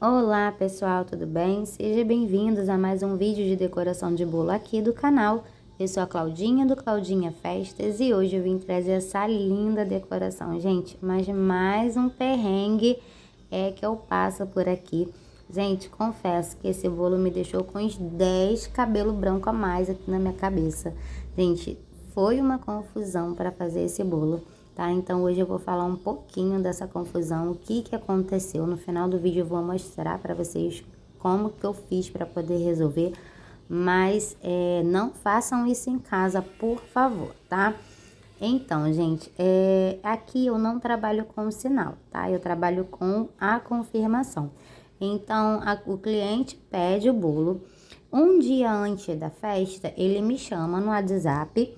Olá pessoal, tudo bem? Sejam bem-vindos a mais um vídeo de decoração de bolo aqui do canal. Eu sou a Claudinha do Claudinha Festas e hoje eu vim trazer essa linda decoração, gente. Mas mais um perrengue que eu passo por aqui. Gente, confesso que esse bolo me deixou com uns 10 cabelos brancos a mais aqui na minha cabeça. Gente, foi uma confusão para fazer esse bolo. Tá? Então hoje eu vou falar um pouquinho dessa confusão, o que aconteceu. No final do vídeo eu vou mostrar para vocês como que eu fiz para poder resolver, mas não façam isso em casa, por favor, tá? Então, gente, aqui eu não trabalho com sinal, tá? Eu trabalho com a confirmação. Então, o cliente pede o bolo. Um dia antes da festa, ele me chama no WhatsApp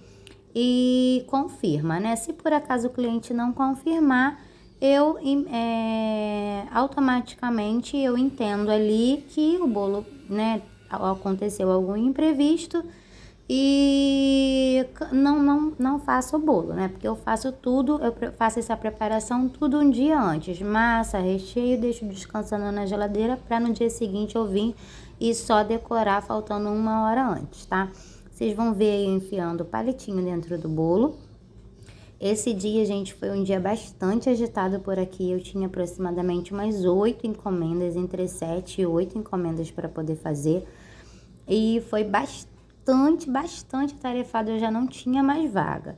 e confirma, né? Se por acaso o cliente não confirmar, eu automaticamente eu entendo ali que o bolo, né, aconteceu algum imprevisto e não faço o bolo, né? Porque eu faço tudo, eu faço essa preparação tudo um dia antes, massa, recheio, deixo descansando na geladeira para no dia seguinte eu vir e só decorar faltando 1 hora antes, tá? Vocês vão ver eu enfiando o palitinho dentro do bolo. Esse dia, gente, foi um dia bastante agitado por aqui. Eu tinha aproximadamente umas 8 encomendas, entre 7 e 8 encomendas para poder fazer. E foi bastante tarefado, eu já não tinha mais vaga.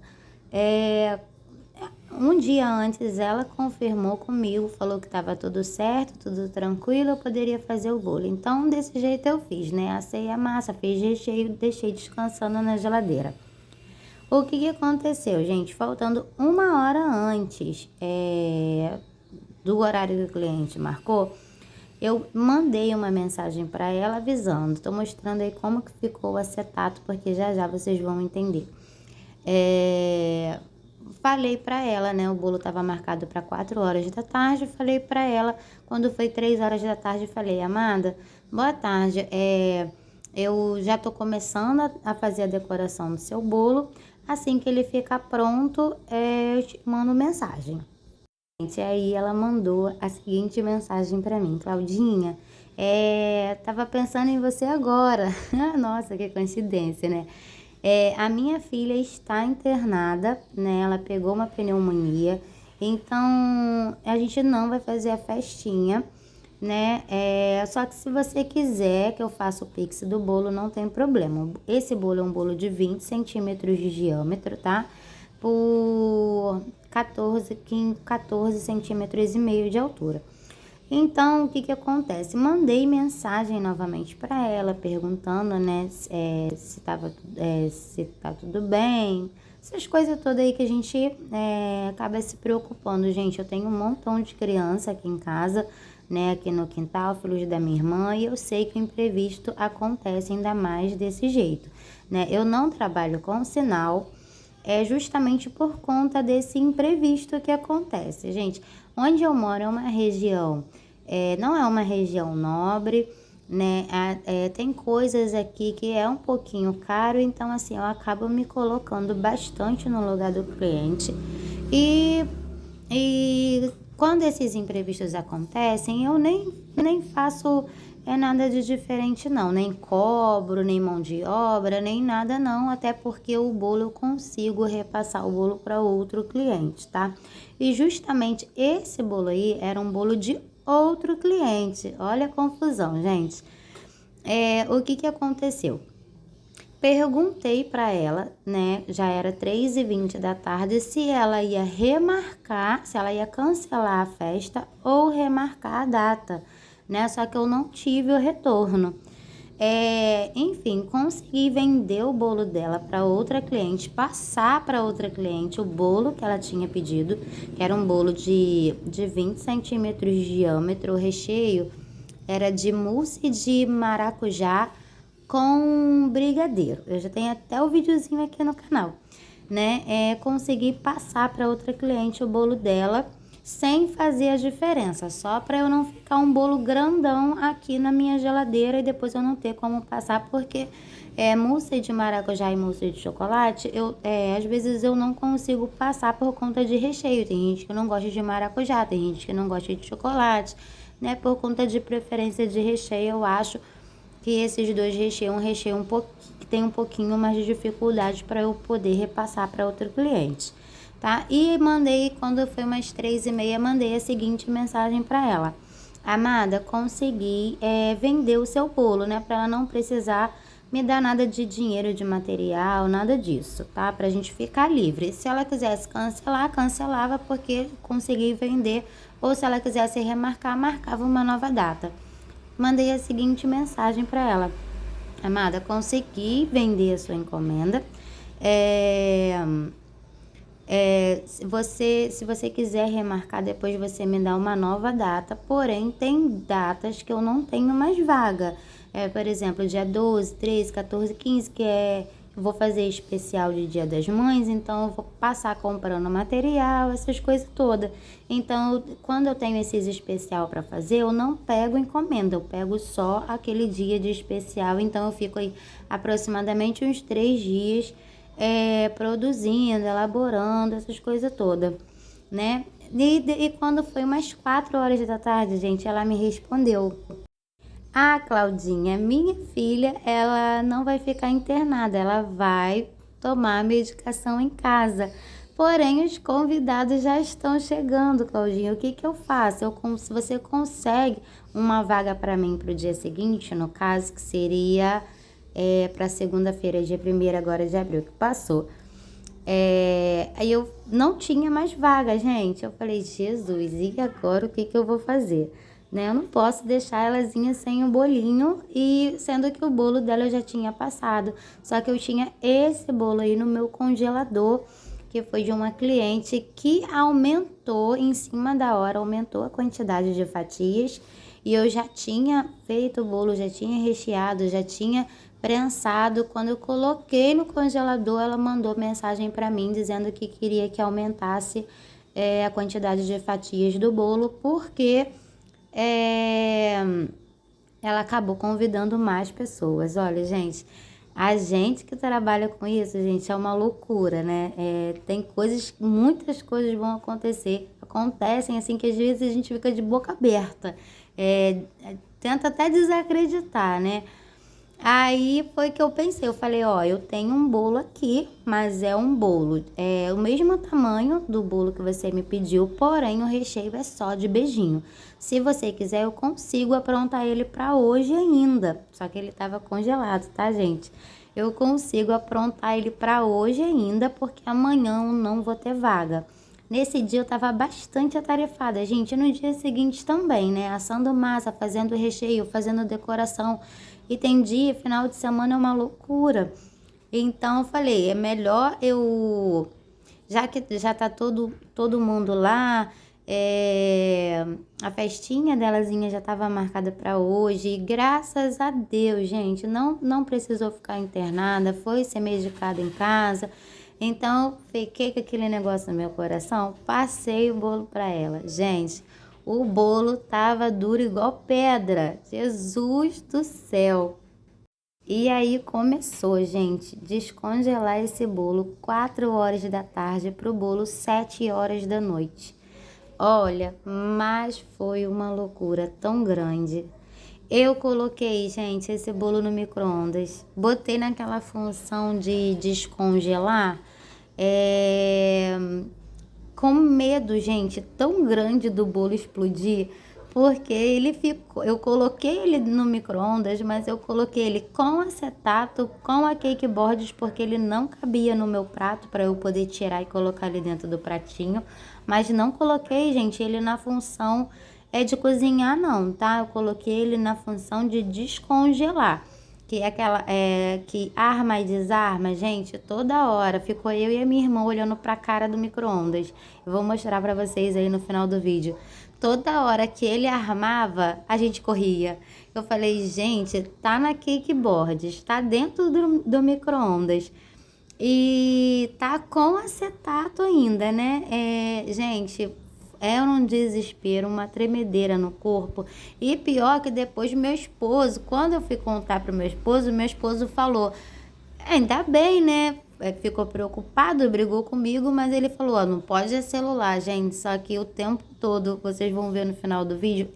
Um dia antes ela confirmou comigo, falou que estava tudo certo, tudo tranquilo, eu poderia fazer o bolo. Então, desse jeito eu fiz, né? Assei a massa, fiz recheio, deixei descansando na geladeira. O que aconteceu, gente? Faltando 1 hora antes do horário que o cliente marcou, eu mandei uma mensagem para ela avisando. Tô mostrando aí como que ficou o acetato, porque já vocês vão entender. Falei para ela, né? O bolo estava marcado para 4 horas da tarde. Falei para ela, quando foi 3 horas da tarde, falei: Amada, boa tarde. Eu já tô começando a fazer a decoração do seu bolo. Assim que ele ficar pronto, eu te mando mensagem. E aí ela mandou a seguinte mensagem para mim: Claudinha, tava pensando em você agora. Nossa, que coincidência, né? A minha filha está internada, né? Ela pegou uma pneumonia, então a gente não vai fazer a festinha, né? Só que se você quiser que eu faça o pix do bolo, não tem problema. Esse bolo é um bolo de 20 centímetros de diâmetro, tá? Por 14 centímetros e meio de altura. Então, o que acontece? Mandei mensagem novamente para ela, perguntando, né, se tá tudo bem, essas coisas todas aí que a gente acaba se preocupando. Gente, eu tenho um montão de criança aqui em casa, né, aqui no quintal, filhos da minha irmã, e eu sei que o imprevisto acontece ainda mais desse jeito, né? Eu não trabalho com sinal, justamente por conta desse imprevisto que acontece. Gente, onde eu moro é uma região, não é uma região nobre, né? Tem coisas aqui que é um pouquinho caro, então assim, eu acabo me colocando bastante no lugar do cliente. E quando esses imprevistos acontecem, eu nem faço nada de diferente não, nem cobro, nem mão de obra, nem nada não, até porque o bolo eu consigo repassar o bolo para outro cliente, tá? E justamente esse bolo aí era um bolo de outro cliente, olha a confusão, gente. O que aconteceu? Perguntei para ela, né, já era 3h20 da tarde, se ela ia remarcar, se ela ia cancelar a festa ou remarcar a data, né, só que eu não tive o retorno. Enfim, consegui vender o bolo dela para outra cliente, passar para outra cliente o bolo que ela tinha pedido, que era um bolo de 20 centímetros de diâmetro, o recheio era de mousse de maracujá com brigadeiro. Eu já tenho até o videozinho aqui no canal, né? Consegui passar para outra cliente o bolo dela sem fazer a diferença, só para eu não ficar um bolo grandão aqui na minha geladeira e depois eu não ter como passar, porque mousse de maracujá e mousse de chocolate, às vezes eu não consigo passar por conta de recheio. Tem gente que não gosta de maracujá, tem gente que não gosta de chocolate. né? Por conta de preferência de recheio, eu acho que esses dois recheios, um recheio um pouquinho, que tem um pouquinho mais de dificuldade para eu poder repassar para outro cliente, tá? E mandei, quando foi umas 3h30, mandei a seguinte mensagem para ela: amada, consegui vender o seu bolo, né? Para ela não precisar me dar nada de dinheiro, de material, nada disso, tá? Pra gente ficar livre. Se ela quisesse cancelar, cancelava porque consegui vender. Ou se ela quisesse remarcar, marcava uma nova data. Mandei a seguinte mensagem para ela: amada, consegui vender a sua encomenda. Se você quiser remarcar, depois você me dá uma nova data, porém tem datas que eu não tenho mais vaga. Por exemplo, dia 12, 13, 14, 15, eu vou fazer especial de Dia das Mães, então eu vou passar comprando material, essas coisas todas. Então, quando eu tenho esses especial para fazer, eu não pego encomenda, eu pego só aquele dia de especial. Então, eu fico aí aproximadamente uns 3 dias produzindo, elaborando, essas coisas todas, né? E quando foi umas 4 horas da tarde, gente, ela me respondeu: ah, Claudinha, minha filha, ela não vai ficar internada, ela vai tomar medicação em casa. Porém, os convidados já estão chegando, Claudinha. O que que eu faço? Se você consegue uma vaga para mim para o dia seguinte, no caso, que seria para segunda-feira, dia 1º agora de abril, que passou. Aí eu não tinha mais vaga, gente. Eu falei: Jesus, e agora o que que eu vou fazer? Né? Eu não posso deixar elazinha sem o bolinho, e sendo que o bolo dela eu já tinha passado. Só que eu tinha esse bolo aí no meu congelador, que foi de uma cliente que aumentou em cima da hora, aumentou a quantidade de fatias. E eu já tinha feito o bolo, já tinha recheado, já tinha prensado. Quando eu coloquei no congelador, ela mandou mensagem para mim dizendo que queria que aumentasse a quantidade de fatias do bolo, porque ela acabou convidando mais pessoas. Olha, gente, a gente que trabalha com isso, gente, é uma loucura, né? Tem coisas, muitas coisas vão acontecem assim, que às vezes a gente fica de boca aberta. Tenta até desacreditar, né? Aí foi que eu pensei, eu falei: ó, eu tenho um bolo aqui, mas é um bolo, o mesmo tamanho do bolo que você me pediu, porém o recheio é só de beijinho. Se você quiser, eu consigo aprontar ele para hoje ainda, só que ele estava congelado, tá, gente? Eu consigo aprontar ele para hoje ainda, porque amanhã eu não vou ter vaga. Nesse dia eu estava bastante atarefada, gente. No dia seguinte também, né? Assando massa, fazendo recheio, fazendo decoração. E tem dia, final de semana é uma loucura. Então eu falei: é melhor eu... Já que já tá todo mundo lá, a festinha delazinha já estava marcada para hoje. E graças a Deus, gente, não precisou ficar internada, foi ser medicada em casa. Então, fiquei com aquele negócio no meu coração, passei o bolo para ela. Gente, o bolo tava duro igual pedra. Jesus do céu! E aí começou, gente, descongelar esse bolo 4 horas da tarde para o bolo 7 horas da noite. Olha, mas foi uma loucura tão grande. Eu coloquei, gente, esse bolo no micro-ondas, botei naquela função de descongelar, com medo, gente, tão grande do bolo explodir, porque eu coloquei ele no micro-ondas, mas eu coloquei ele com acetato, com a cake boards, porque ele não cabia no meu prato para eu poder tirar e colocar ele dentro do pratinho, mas não coloquei, gente, ele na função de cozinhar não, tá? Eu coloquei ele na função de descongelar, que é aquela que arma e desarma, gente, toda hora. Ficou eu e a minha irmã olhando pra cara do micro-ondas. Eu vou mostrar pra vocês aí no final do vídeo. Toda hora que ele armava, a gente corria. Eu falei: gente, tá na cake board, tá dentro do micro-ondas e tá com acetato ainda, né? Gente, é um desespero, uma tremedeira no corpo. E pior que depois meu esposo, quando eu fui contar pro meu esposo falou: ainda bem, né? ficou preocupado, brigou comigo, mas ele falou, ó, não pode é celular, gente. Só que o tempo todo, vocês vão ver no final do vídeo,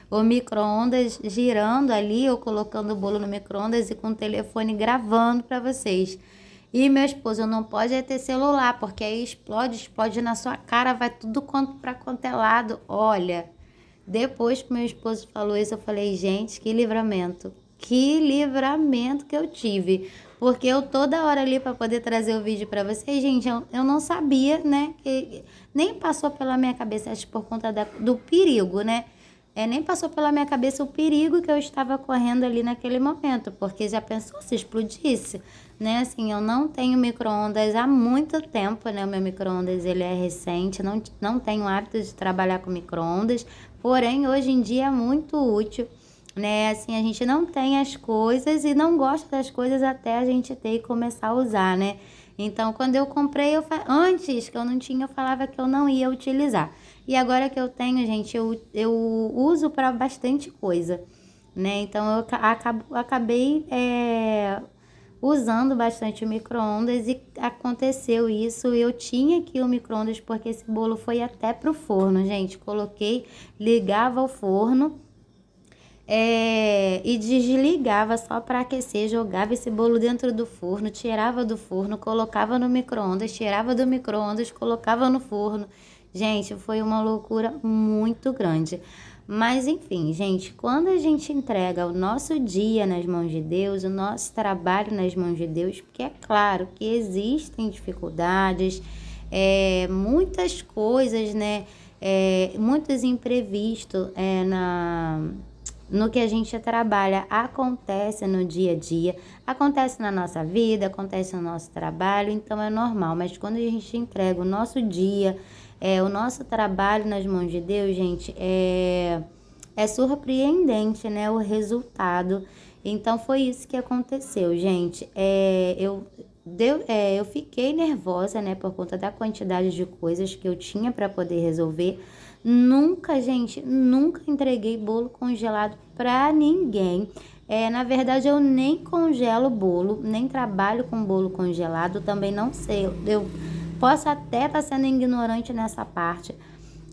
o micro-ondas girando ali, eu colocando o bolo no micro-ondas e com o telefone gravando para vocês. E meu esposo, não pode é ter celular, porque aí explode na sua cara, vai tudo para quanto é lado. Olha, depois que meu esposo falou isso, eu falei, gente, que livramento que eu tive. Porque eu toda hora ali para poder trazer o vídeo para vocês, gente, eu não sabia, né, que nem passou pela minha cabeça, acho por conta do perigo, né? Nem passou pela minha cabeça o perigo que eu estava correndo ali naquele momento, porque já pensou se explodisse, né? Assim, eu não tenho micro-ondas há muito tempo, né? O meu micro-ondas, ele é recente, não tenho hábito de trabalhar com micro-ondas, porém, hoje em dia é muito útil, né? Assim, a gente não tem as coisas e não gosta das coisas até a gente ter e começar a usar, né? Então, quando eu comprei, antes que eu não tinha, eu falava que eu não ia utilizar. E agora que eu tenho, gente, eu uso para bastante coisa, né? Então, eu acabei usando bastante o micro-ondas e aconteceu isso. Eu tinha aqui o micro-ondas porque esse bolo foi até pro forno, gente. Coloquei, ligava o forno e desligava só para aquecer, jogava esse bolo dentro do forno, tirava do forno, colocava no micro-ondas, tirava do micro-ondas, colocava no forno. Gente, foi uma loucura muito grande. Mas enfim, gente, quando a gente entrega o nosso dia nas mãos de Deus, o nosso trabalho nas mãos de Deus, porque é claro que existem dificuldades, muitas coisas, né? Muitos imprevistos no que a gente trabalha acontece no dia a dia, acontece na nossa vida, acontece no nosso trabalho, então é normal. Mas quando a gente entrega o nosso dia, o nosso trabalho nas mãos de Deus, gente, é surpreendente, né, o resultado. Então foi isso que aconteceu, gente. Eu fiquei nervosa, né, por conta da quantidade de coisas que eu tinha para poder resolver. Nunca, gente, nunca entreguei bolo congelado para ninguém. Na verdade, eu nem congelo bolo, nem trabalho com bolo congelado, também não sei. Eu posso até estar sendo ignorante nessa parte,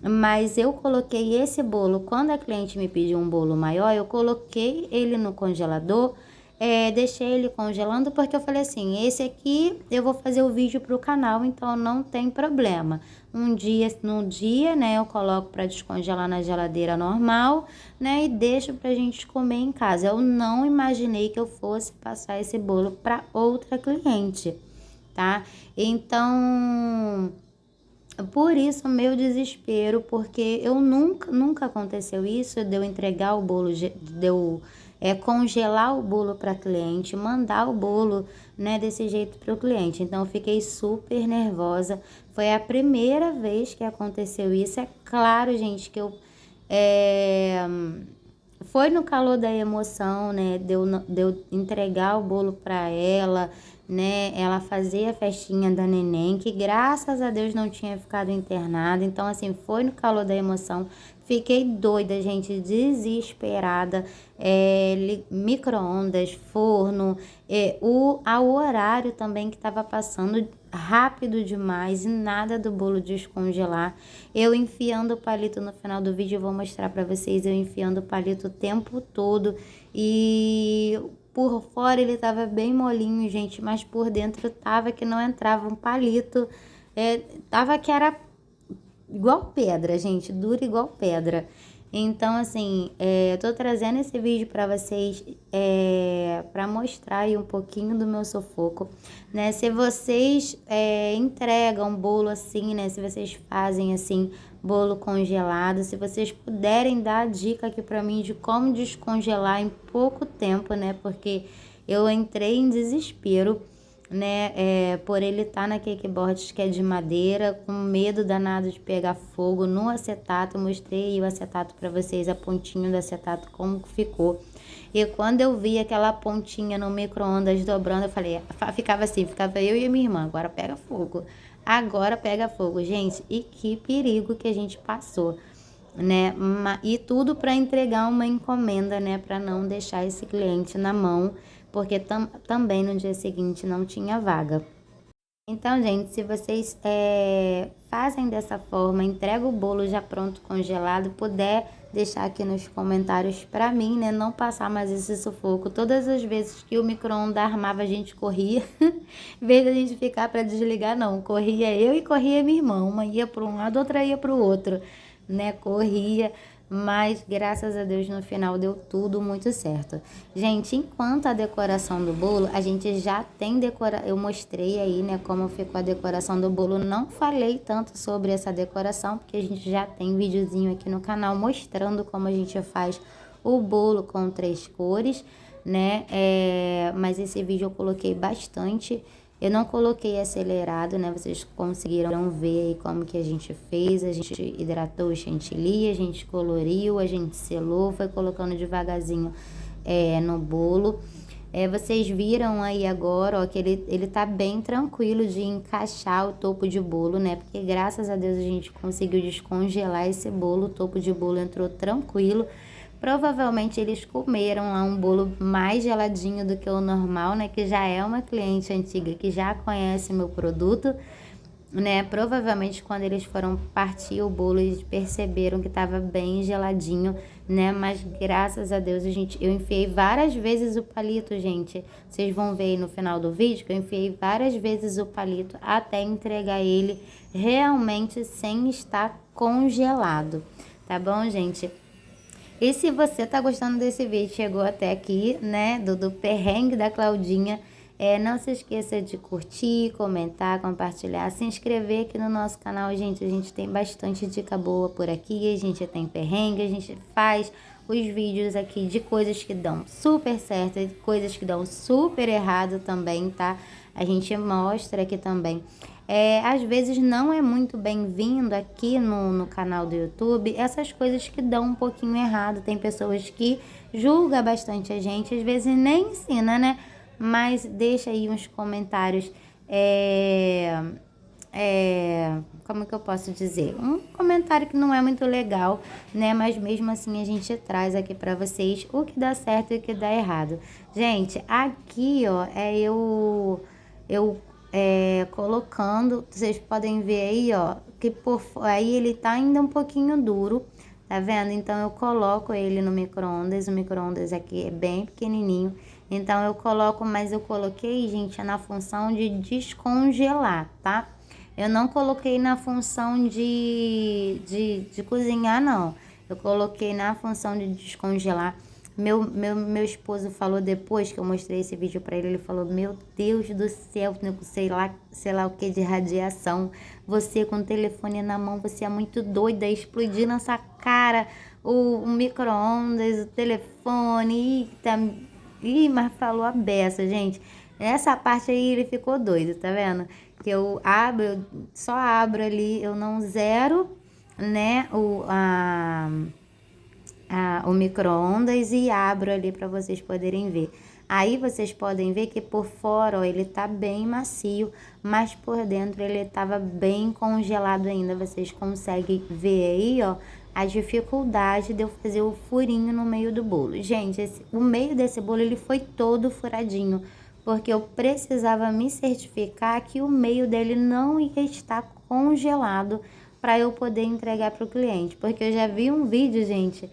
mas eu coloquei esse bolo, quando a cliente me pediu um bolo maior, eu coloquei ele no congelador, deixei ele congelando, porque eu falei assim, esse aqui eu vou fazer o vídeo para o canal, então não tem problema. No dia, né, eu coloco para descongelar na geladeira normal, né, e deixo pra gente comer em casa. Eu não imaginei que eu fosse passar esse bolo para outra cliente, tá? Então, por isso meu desespero, porque eu nunca aconteceu isso, de eu entregar o bolo, de eu congelar o bolo para cliente, mandar o bolo, né, desse jeito para o cliente. Então eu fiquei super nervosa. Foi a primeira vez que aconteceu isso. É claro, gente, que foi no calor da emoção, né, de eu entregar o bolo para ela, né, ela fazer a festinha da neném, que graças a Deus não tinha ficado internada. Então, assim, foi no calor da emoção. Fiquei doida, gente, desesperada. Micro-ondas, forno, o horário também que estava passando rápido demais e nada do bolo descongelar. Eu enfiando o palito no final do vídeo, eu vou mostrar para vocês, eu enfiando o palito o tempo todo e por fora ele tava bem molinho, gente, mas por dentro tava que não entrava um palito, tava que era igual pedra, gente, dura igual pedra. Então, assim, eu tô trazendo esse vídeo para vocês para mostrar aí um pouquinho do meu sufoco, né? Se vocês entregam bolo assim, né? Se vocês fazem assim, bolo congelado, se vocês puderem dar a dica aqui para mim de como descongelar em pouco tempo, né? Porque eu entrei em desespero, né, por ele estar na cakeboard que é de madeira, com medo danado de pegar fogo no acetato. Eu mostrei o acetato para vocês, a pontinha do acetato, como que ficou. E quando eu vi aquela pontinha no micro-ondas dobrando, eu falei, ficava assim, ficava eu e a minha irmã, agora pega fogo. Agora pega fogo, gente. E que perigo que a gente passou, né? E tudo para entregar uma encomenda, né, para não deixar esse cliente na mão, porque também no dia seguinte não tinha vaga. Então, gente, se vocês fazem dessa forma, entrega o bolo já pronto, congelado, puder deixar aqui nos comentários pra mim, né, não passar mais esse sufoco. Todas as vezes que o micro-ondas armava, a gente corria, em vez da gente ficar para desligar, não, corria eu e corria minha irmã, uma ia para um lado, outra ia para o outro, né, corria. Mas graças a Deus no final deu tudo muito certo. Gente, enquanto a decoração do bolo, a gente já tem eu mostrei aí, né, como ficou a decoração do bolo. Não falei tanto sobre essa decoração, porque a gente já tem videozinho aqui no canal mostrando como a gente faz o bolo com 3 cores, né? Mas esse vídeo eu coloquei bastante. Eu não coloquei acelerado, né? Vocês conseguiram ver aí como que a gente fez. A gente hidratou o chantilly, a gente coloriu, a gente selou, foi colocando devagarzinho no bolo. Vocês viram aí agora, ó, que ele tá bem tranquilo de encaixar o topo de bolo, né? Porque graças a Deus a gente conseguiu descongelar esse bolo, o topo de bolo entrou tranquilo. Provavelmente eles comeram lá um bolo mais geladinho do que o normal, né? Que já é uma cliente antiga que já conhece meu produto, né? Provavelmente quando eles foram partir o bolo, eles perceberam que estava bem geladinho, né? Mas graças a Deus eu enfiei várias vezes o palito, gente. Vocês vão ver aí no final do vídeo que eu enfiei várias vezes o palito até entregar ele realmente sem estar congelado, tá bom, gente? E se você tá gostando desse vídeo, chegou até aqui, né, do perrengue da Claudinha, não se esqueça de curtir, comentar, compartilhar, se inscrever aqui no nosso canal, gente. A gente tem bastante dica boa por aqui, a gente tem perrengue, a gente faz os vídeos aqui de coisas que dão super certo e coisas que dão super errado também, tá? A gente mostra aqui também. Às vezes não é muito bem-vindo aqui no canal do YouTube essas coisas que dão um pouquinho errado. Tem pessoas que julgam bastante a gente, às vezes nem ensina, né? Mas deixa aí uns comentários, como que eu posso dizer? Um comentário que não é muito legal, né? Mas mesmo assim a gente traz aqui pra vocês o que dá certo e o que dá errado. Gente, aqui, ó, eu colocando, vocês podem ver aí, ó, que aí ele tá ainda um pouquinho duro, tá vendo? Então eu coloco ele no micro-ondas, o micro-ondas aqui é bem pequenininho, então eu coloco, mas eu coloquei, gente, na função de descongelar, tá? Eu não coloquei na função de cozinhar, não. Eu coloquei na função de descongelar. Meu esposo falou depois que eu mostrei esse vídeo pra ele, ele falou, meu Deus do céu, sei lá o que de radiação, você com o telefone na mão, você é muito doida, explodir na sua cara o micro-ondas, o telefone, mas falou a beça, gente. Essa parte aí ele ficou doido, tá vendo? Que eu só abro ali, eu não zero, né, o micro-ondas e abro ali para vocês poderem ver. Aí vocês podem ver que por fora, ó, ele tá bem macio, mas por dentro ele tava bem congelado ainda. Vocês conseguem ver aí, ó, a dificuldade de eu fazer o furinho no meio do bolo. Gente, o meio desse bolo ele foi todo furadinho, porque eu precisava me certificar que o meio dele não ia estar congelado para eu poder entregar para o cliente. Porque eu já vi um vídeo, gente,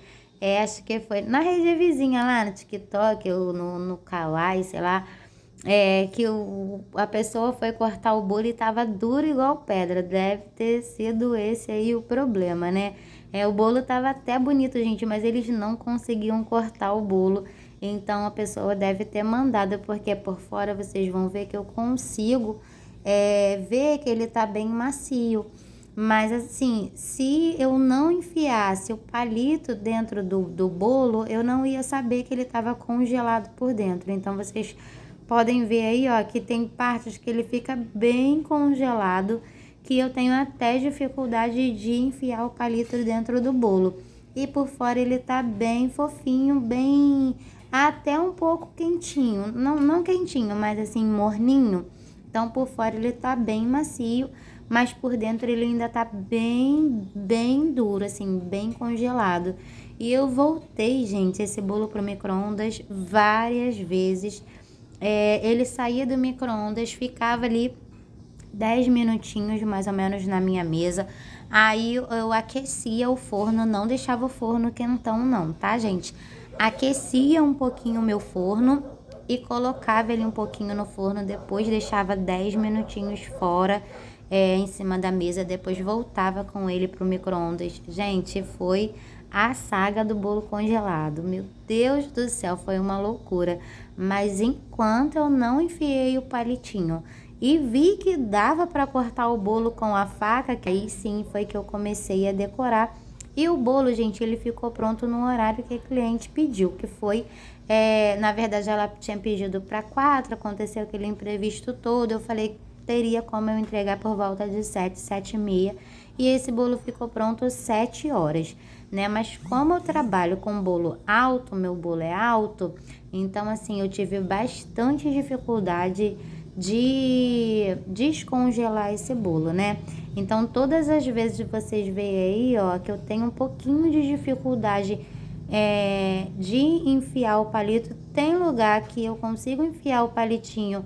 acho que foi na rede vizinha lá no TikTok ou no Kawaii, sei lá, que a pessoa foi cortar o bolo e tava duro igual pedra. Deve ter sido esse aí o problema, né? O bolo tava até bonito, gente, mas eles não conseguiam cortar o bolo. Então a pessoa deve ter mandado, porque por fora vocês vão ver que eu consigo ver que ele tá bem macio. Mas assim, se eu não enfiasse o palito dentro do bolo, eu não ia saber que ele estava congelado por dentro. Então vocês podem ver aí, ó, que tem partes que ele fica bem congelado, que eu tenho até dificuldade de enfiar o palito dentro do bolo. E por fora ele tá bem fofinho, bem até um pouco quentinho. Não quentinho, mas assim, morninho. Então por fora ele tá bem macio, mas por dentro ele ainda tá bem duro, assim, bem congelado. E eu voltei, gente, esse bolo pro micro-ondas várias vezes, ele saía do micro-ondas, ficava ali 10 minutinhos mais ou menos na minha mesa. Aí eu aquecia o forno, não deixava o forno quentão não, tá, gente? Aquecia um pouquinho o meu forno e colocava ele um pouquinho no forno, depois deixava 10 minutinhos fora, em cima da mesa, depois voltava com ele pro micro-ondas. Gente, foi a saga do bolo congelado. Meu Deus do céu, foi uma loucura. Mas enquanto eu não enfiei o palitinho e vi que dava para cortar o bolo com a faca, que aí sim foi que eu comecei a decorar. E o bolo, gente, ele ficou pronto no horário que a cliente pediu, que foi, na verdade, ela tinha pedido para 4, aconteceu aquele imprevisto todo, eu falei que teria como eu entregar por volta de 7, 7h30, e esse bolo ficou pronto às 7 horas, né? Mas como eu trabalho com bolo alto, meu bolo é alto, então assim, eu tive bastante dificuldade de descongelar esse bolo, né? Então, todas as vezes vocês veem aí, ó, que eu tenho um pouquinho de dificuldade de enfiar o palito. Tem lugar que eu consigo enfiar o palitinho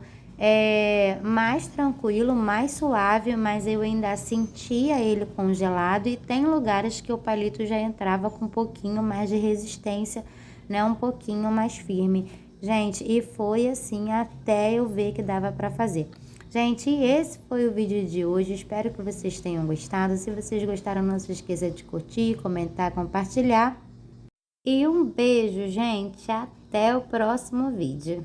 mais tranquilo, mais suave, mas eu ainda sentia ele congelado. E tem lugares que o palito já entrava com um pouquinho mais de resistência, né? Um pouquinho mais firme. Gente, e foi assim até eu ver que dava para fazer. Gente, esse foi o vídeo de hoje. Espero que vocês tenham gostado. Se vocês gostaram, não se esqueça de curtir, comentar, compartilhar. E um beijo, gente. Até o próximo vídeo.